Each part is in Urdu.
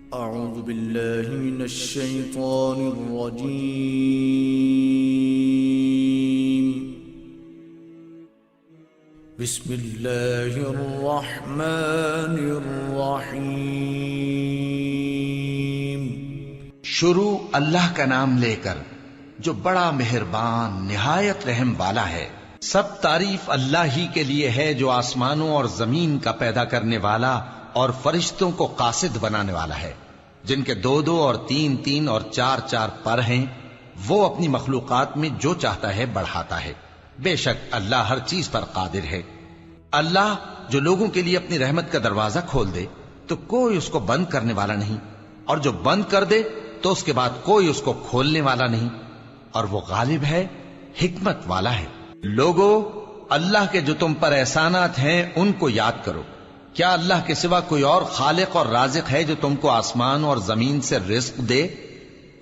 أعوذ بالله من الشيطان الرجيم. بسم الله الرحمن الرحيم. شروع اللہ کا نام لے کر جو بڑا مہربان نہایت رحم والا ہے. سب تعریف اللہ ہی کے لیے ہے جو آسمانوں اور زمین کا پیدا کرنے والا اور فرشتوں کو قاصد بنانے والا ہے، جن کے 2 اور 3 اور 4 پر ہیں. وہ اپنی مخلوقات میں جو چاہتا ہے بڑھاتا ہے. بے شک اللہ ہر چیز پر قادر ہے. اللہ جو لوگوں کے لیے اپنی رحمت کا دروازہ کھول دے تو کوئی اس کو بند کرنے والا نہیں، اور جو بند کر دے تو اس کے بعد کوئی اس کو کھولنے والا نہیں. اور وہ غالب ہے، حکمت والا ہے. لوگو، اللہ کے جو تم پر احسانات ہیں ان کو یاد کرو. کیا اللہ کے سوا کوئی اور خالق اور رازق ہے جو تم کو آسمان اور زمین سے رزق دے؟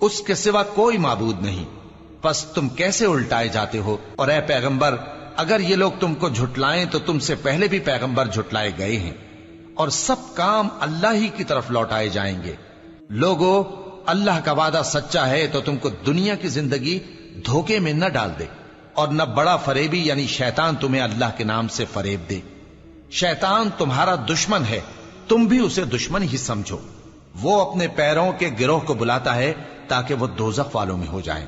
اس کے سوا کوئی معبود نہیں. پس تم کیسے الٹائے جاتے ہو؟ اور اے پیغمبر، اگر یہ لوگ تم کو جھٹلائیں تو تم سے پہلے بھی پیغمبر جھٹلائے گئے ہیں، اور سب کام اللہ ہی کی طرف لوٹائے جائیں گے. لوگو، اللہ کا وعدہ سچا ہے تو تم کو دنیا کی زندگی دھوکے میں نہ ڈال دے، اور نہ بڑا فریبی یعنی شیطان تمہیں اللہ کے نام سے فریب دے. شیطان تمہارا دشمن ہے، تم بھی اسے دشمن ہی سمجھو. وہ اپنے پیروں کے گروہ کو بلاتا ہے تاکہ وہ دوزخ والوں میں ہو جائیں.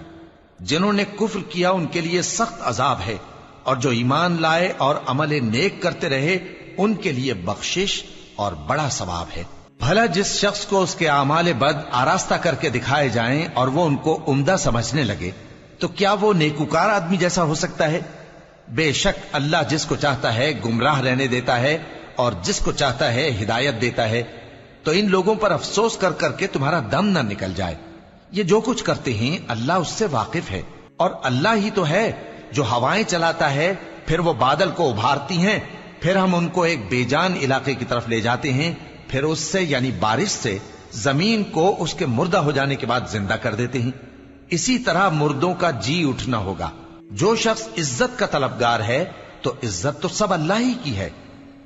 جنہوں نے کفر کیا ان کے لیے سخت عذاب ہے، اور جو ایمان لائے اور عمل نیک کرتے رہے ان کے لیے بخشش اور بڑا ثواب ہے. بھلا جس شخص کو اس کے اعمال بد آراستہ کر کے دکھائے جائیں اور وہ ان کو عمدہ سمجھنے لگے تو کیا وہ نیکوکار آدمی جیسا ہو سکتا ہے؟ بے شک اللہ جس کو چاہتا ہے گمراہ رہنے دیتا ہے اور جس کو چاہتا ہے ہدایت دیتا ہے. تو ان لوگوں پر افسوس کر کر کے تمہارا دم نہ نکل جائے. یہ جو کچھ کرتے ہیں اللہ اس سے واقف ہے. اور اللہ ہی تو ہے جو ہوائیں چلاتا ہے، پھر وہ بادل کو ابھارتی ہیں، پھر ہم ان کو ایک بے جان علاقے کی طرف لے جاتے ہیں، پھر اس سے یعنی بارش سے زمین کو اس کے مردہ ہو جانے کے بعد زندہ کر دیتے ہیں. اسی طرح مردوں کا جی اٹھنا ہوگا. جو شخص عزت کا طلبگار ہے تو عزت تو سب اللہ ہی کی ہے.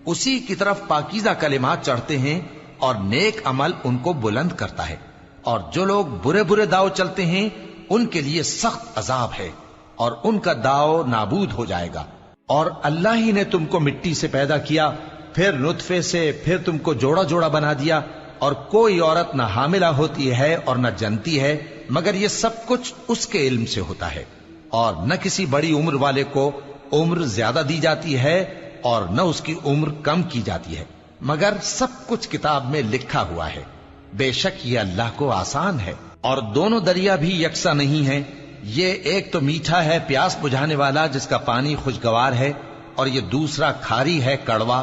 اسی کی طرف پاکیزہ کلمات چڑھتے ہیں اور نیک عمل ان کو بلند کرتا ہے. اور جو لوگ برے برے داؤ چلتے ہیں ان کے لیے سخت عذاب ہے، اور ان کا داؤ نابود ہو جائے گا. اور اللہ ہی نے تم کو مٹی سے پیدا کیا، پھر نطفے سے، پھر تم کو جوڑا جوڑا بنا دیا. اور کوئی عورت نہ حاملہ ہوتی ہے اور نہ جنتی ہے، مگر یہ سب کچھ اس کے علم سے ہوتا ہے. اور نہ کسی بڑی عمر والے کو عمر زیادہ دی جاتی ہے اور نہ اس کی عمر کم کی جاتی ہے، مگر سب کچھ کتاب میں لکھا ہوا ہے. بے شک یہ اللہ کو آسان ہے. اور دونوں دریا بھی یکساں نہیں ہیں. یہ ایک تو میٹھا ہے پیاس بجھانے والا جس کا پانی خوشگوار ہے، اور یہ دوسرا کھاری ہے کڑوا.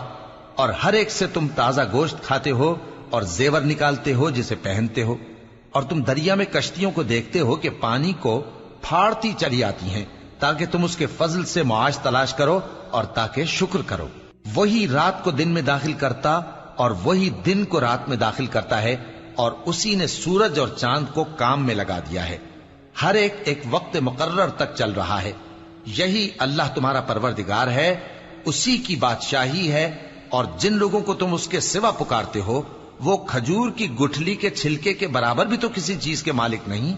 اور ہر ایک سے تم تازہ گوشت کھاتے ہو اور زیور نکالتے ہو جسے پہنتے ہو. اور تم دریا میں کشتیوں کو دیکھتے ہو کہ پانی کو پھاڑتی چلی آتی ہیں تاکہ تم اس کے فضل سے معاش تلاش کرو اور تاکہ شکر کرو. وہی رات کو دن میں داخل کرتا اور وہی دن کو رات میں داخل کرتا ہے، اور اسی نے سورج اور چاند کو کام میں لگا دیا ہے. ہر ایک وقت مقرر تک چل رہا ہے. یہی اللہ تمہارا پروردگار ہے، اسی کی بادشاہی ہے. اور جن لوگوں کو تم اس کے سوا پکارتے ہو وہ کھجور کی گٹھلی کے چھلکے کے برابر بھی تو کسی چیز کے مالک نہیں.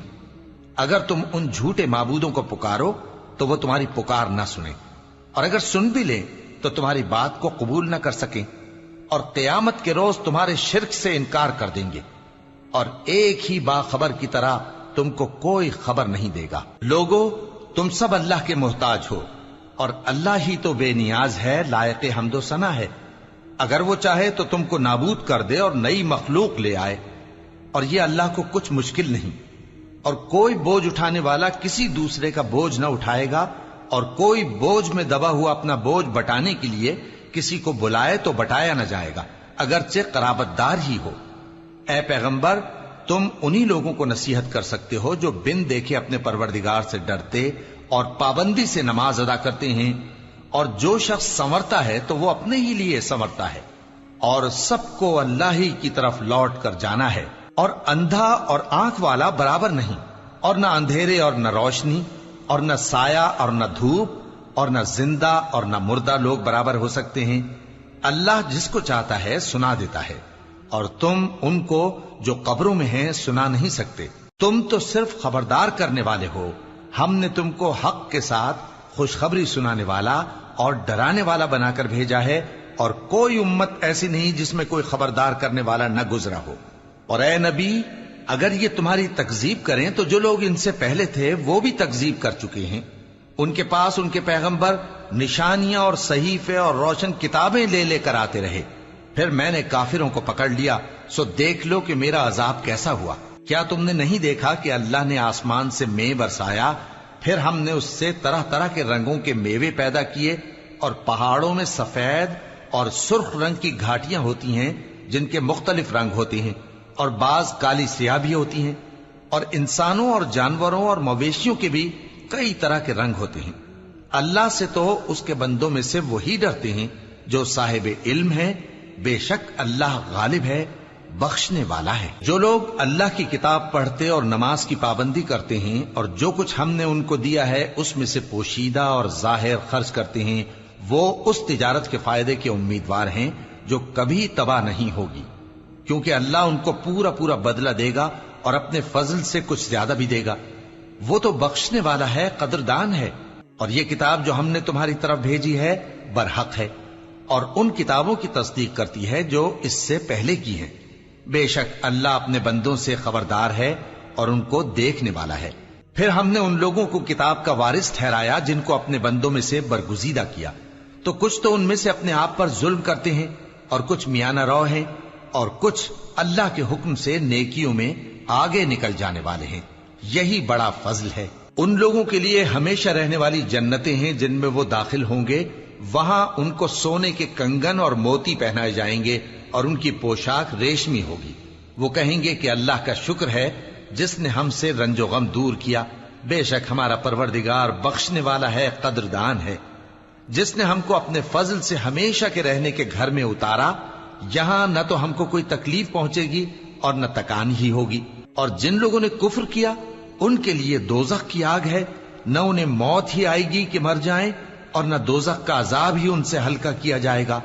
اگر تم ان جھوٹے معبودوں کو پکارو تو وہ تمہاری پکار نہ سنیں، اور اگر سن بھی لیں تو تمہاری بات کو قبول نہ کر سکیں. اور قیامت کے روز تمہارے شرک سے انکار کر دیں گے، اور ایک ہی باخبر کی طرح تم کو کوئی خبر نہیں دے گا. لوگو، تم سب اللہ کے محتاج ہو، اور اللہ ہی تو بے نیاز ہے، لائق حمد و ثنا ہے. اگر وہ چاہے تو تم کو نابود کر دے اور نئی مخلوق لے آئے، اور یہ اللہ کو کچھ مشکل نہیں. اور کوئی بوجھ اٹھانے والا کسی دوسرے کا بوجھ نہ اٹھائے گا، اور کوئی بوجھ میں دبا ہوا اپنا بوجھ بٹانے کے لیے کسی کو بلائے تو بٹایا نہ جائے گا، اگرچہ قرابت دار ہی ہو. اے پیغمبر، تم انہی لوگوں کو نصیحت کر سکتے ہو جو بن دیکھے اپنے پروردگار سے ڈرتے اور پابندی سے نماز ادا کرتے ہیں. اور جو شخص سنورتا ہے تو وہ اپنے ہی لیے سنورتا ہے، اور سب کو اللہ ہی کی طرف لوٹ کر جانا ہے. اور اندھا اور آنکھ والا برابر نہیں، اور نہ اندھیرے اور نہ روشنی، اور نہ سایہ اور نہ دھوپ، اور نہ زندہ اور نہ مردہ لوگ برابر ہو سکتے ہیں. اللہ جس کو چاہتا ہے سنا دیتا ہے، اور تم ان کو جو قبروں میں ہیں سنا نہیں سکتے. تم تو صرف خبردار کرنے والے ہو. ہم نے تم کو حق کے ساتھ خوشخبری سنانے والا اور ڈرانے والا بنا کر بھیجا ہے، اور کوئی امت ایسی نہیں جس میں کوئی خبردار کرنے والا نہ گزرا ہو. اور اے نبی، اگر یہ تمہاری تکذیب کریں تو جو لوگ ان سے پہلے تھے وہ بھی تکذیب کر چکے ہیں. ان کے پاس ان کے پیغمبر نشانیاں اور صحیفے اور روشن کتابیں لے لے کر آتے رہے. پھر میں نے کافروں کو پکڑ لیا، سو دیکھ لو کہ میرا عذاب کیسا ہوا. کیا تم نے نہیں دیکھا کہ اللہ نے آسمان سے مے برسایا، پھر ہم نے اس سے طرح طرح کے رنگوں کے میوے پیدا کیے، اور پہاڑوں میں سفید اور سرخ رنگ کی گھاٹیاں ہوتی ہیں جن کے مختلف رنگ ہوتے ہیں، اور بعض کالی سیاہ بھی ہوتی ہیں، اور انسانوں اور جانوروں اور مویشیوں کے بھی کئی طرح کے رنگ ہوتے ہیں. اللہ سے تو اس کے بندوں میں سے وہی ڈرتے ہیں جو صاحب علم ہے. بے شک اللہ غالب ہے، بخشنے والا ہے. جو لوگ اللہ کی کتاب پڑھتے اور نماز کی پابندی کرتے ہیں اور جو کچھ ہم نے ان کو دیا ہے اس میں سے پوشیدہ اور ظاہر خرچ کرتے ہیں، وہ اس تجارت کے فائدے کے امیدوار ہیں جو کبھی تباہ نہیں ہوگی، کیونکہ اللہ ان کو پورا پورا بدلہ دے گا اور اپنے فضل سے کچھ زیادہ بھی دے گا. وہ تو بخشنے والا ہے، قدردان ہے. اور یہ کتاب جو ہم نے تمہاری طرف بھیجی ہے برحق ہے، اور ان کتابوں کی تصدیق کرتی ہے جو اس سے پہلے کی ہیں. بے شک اللہ اپنے بندوں سے خبردار ہے اور ان کو دیکھنے والا ہے. پھر ہم نے ان لوگوں کو کتاب کا وارث ٹھہرایا جن کو اپنے بندوں میں سے برگزیدہ کیا. تو کچھ تو ان میں سے اپنے آپ پر ظلم کرتے ہیں، اور کچھ میانہ رو ہیں، اور کچھ اللہ کے حکم سے نیکیوں میں آگے نکل جانے والے ہیں. یہی بڑا فضل ہے. ان لوگوں کے لیے ہمیشہ رہنے والی جنتیں ہیں جن میں وہ داخل ہوں گے. وہاں ان کو سونے کے کنگن اور موتی پہنائے جائیں گے اور ان کی پوشاک ریشمی ہوگی. وہ کہیں گے کہ اللہ کا شکر ہے جس نے ہم سے رنج و غم دور کیا. بے شک ہمارا پروردگار بخشنے والا ہے، قدردان ہے. جس نے ہم کو اپنے فضل سے ہمیشہ کے رہنے کے گھر میں اتارا، یہاں نہ تو ہم کو کوئی تکلیف پہنچے گی اور نہ تکان ہی ہوگی. اور جن لوگوں نے کفر کیا ان کے لیے دوزخ کی آگ ہے، نہ انہیں موت ہی آئے گی کہ مر جائیں، اور نہ دوزخ کا عذاب ہی ان سے ہلکا کیا جائے گا.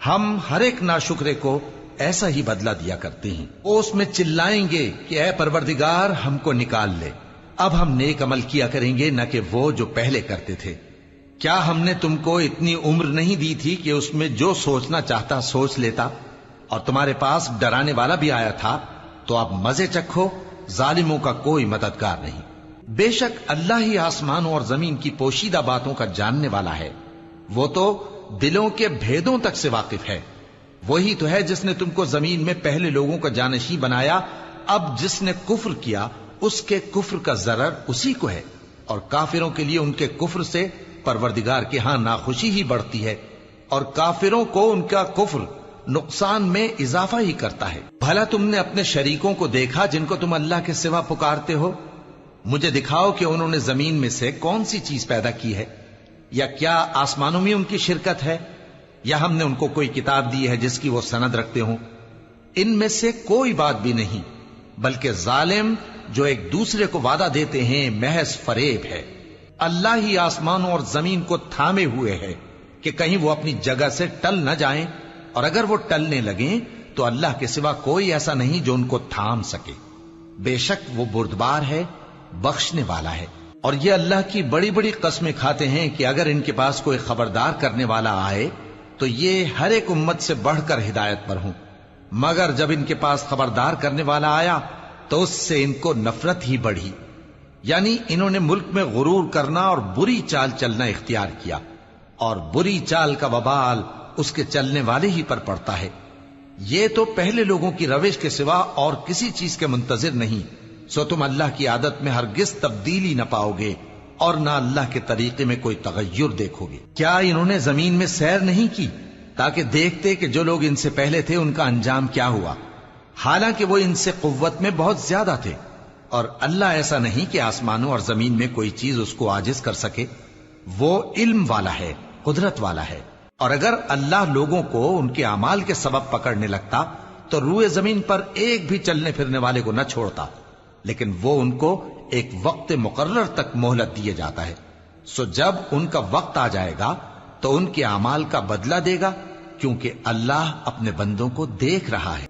ہم ہر ایک ناشکرے کو ایسا ہی بدلہ دیا کرتے ہیں. وہ اس میں چلائیں گے کہ اے پروردگار ہم کو نکال لے، اب ہم نیک عمل کیا کریں گے نہ کہ وہ جو پہلے کرتے تھے. کیا ہم نے تم کو اتنی عمر نہیں دی تھی کہ اس میں جو سوچنا چاہتا سوچ لیتا، اور تمہارے پاس ڈرانے والا بھی آیا تھا؟ تو اب مزے چکھو، ظالموں کا کوئی مددگار نہیں. بے شک اللہ ہی آسمانوں اور زمین کی پوشیدہ باتوں کا جاننے والا ہے. وہ تو دلوں کے بھیدوں تک سے واقف ہے. وہی تو ہے جس نے تم کو زمین میں پہلے لوگوں کا جانشین بنایا. اب جس نے کفر کیا اس کے کفر کا ضرر اسی کو ہے، اور کافروں کے لیے ان کے کفر سے پروردگار کے ہاں ناخوشی ہی بڑھتی ہے، اور کافروں کو ان کا کفر نقصان میں اضافہ ہی کرتا ہے. بھلا تم نے اپنے شریکوں کو دیکھا جن کو تم اللہ کے سوا پکارتے ہو؟ مجھے دکھاؤ کہ انہوں نے زمین میں سے کون سی چیز پیدا کی ہے، یا کیا آسمانوں میں ان کی شرکت ہے، یا ہم نے ان کو کوئی کتاب دی ہے جس کی وہ سند رکھتے ہوں؟ ان میں سے کوئی بات بھی نہیں، بلکہ ظالم جو ایک دوسرے کو وعدہ دیتے ہیں محض فریب ہے. اللہ ہی آسمانوں اور زمین کو تھامے ہوئے ہے کہ کہیں وہ اپنی جگہ سے ٹل نہ جائیں، اور اگر وہ ٹلنے لگیں تو اللہ کے سوا کوئی ایسا نہیں جو ان کو تھام سکے. بے شک وہ بردبار ہے، بخشنے والا ہے. اور یہ اللہ کی بڑی بڑی قسمیں کھاتے ہیں کہ اگر ان کے پاس کوئی خبردار کرنے والا آئے تو یہ ہر ایک امت سے بڑھ کر ہدایت پر ہوں، مگر جب ان کے پاس خبردار کرنے والا آیا تو اس سے ان کو نفرت ہی بڑھی. یعنی انہوں نے ملک میں غرور کرنا اور بری چال چلنا اختیار کیا، اور بری چال کا وبال اس کے چلنے والے ہی پر پڑتا ہے. یہ تو پہلے لوگوں کی روش کے سوا اور کسی چیز کے منتظر نہیں، سو تم اللہ کی عادت میں ہرگز تبدیلی نہ پاؤ گے اور نہ اللہ کے طریقے میں کوئی تغیر دیکھو گے. کیا انہوں نے زمین میں سیر نہیں کی تاکہ دیکھتے کہ جو لوگ ان سے پہلے تھے ان کا انجام کیا ہوا، حالانکہ وہ ان سے قوت میں بہت زیادہ تھے. اور اللہ ایسا نہیں کہ آسمانوں اور زمین میں کوئی چیز اس کو عاجز کر سکے. وہ علم والا ہے، قدرت والا ہے. اور اگر اللہ لوگوں کو ان کے اعمال کے سبب پکڑنے لگتا تو روئے زمین پر ایک بھی چلنے پھرنے والے کو نہ چھوڑتا، لیکن وہ ان کو ایک وقت مقرر تک مہلت دیے جاتا ہے. سو جب ان کا وقت آ جائے گا تو ان کے اعمال کا بدلہ دے گا، کیونکہ اللہ اپنے بندوں کو دیکھ رہا ہے.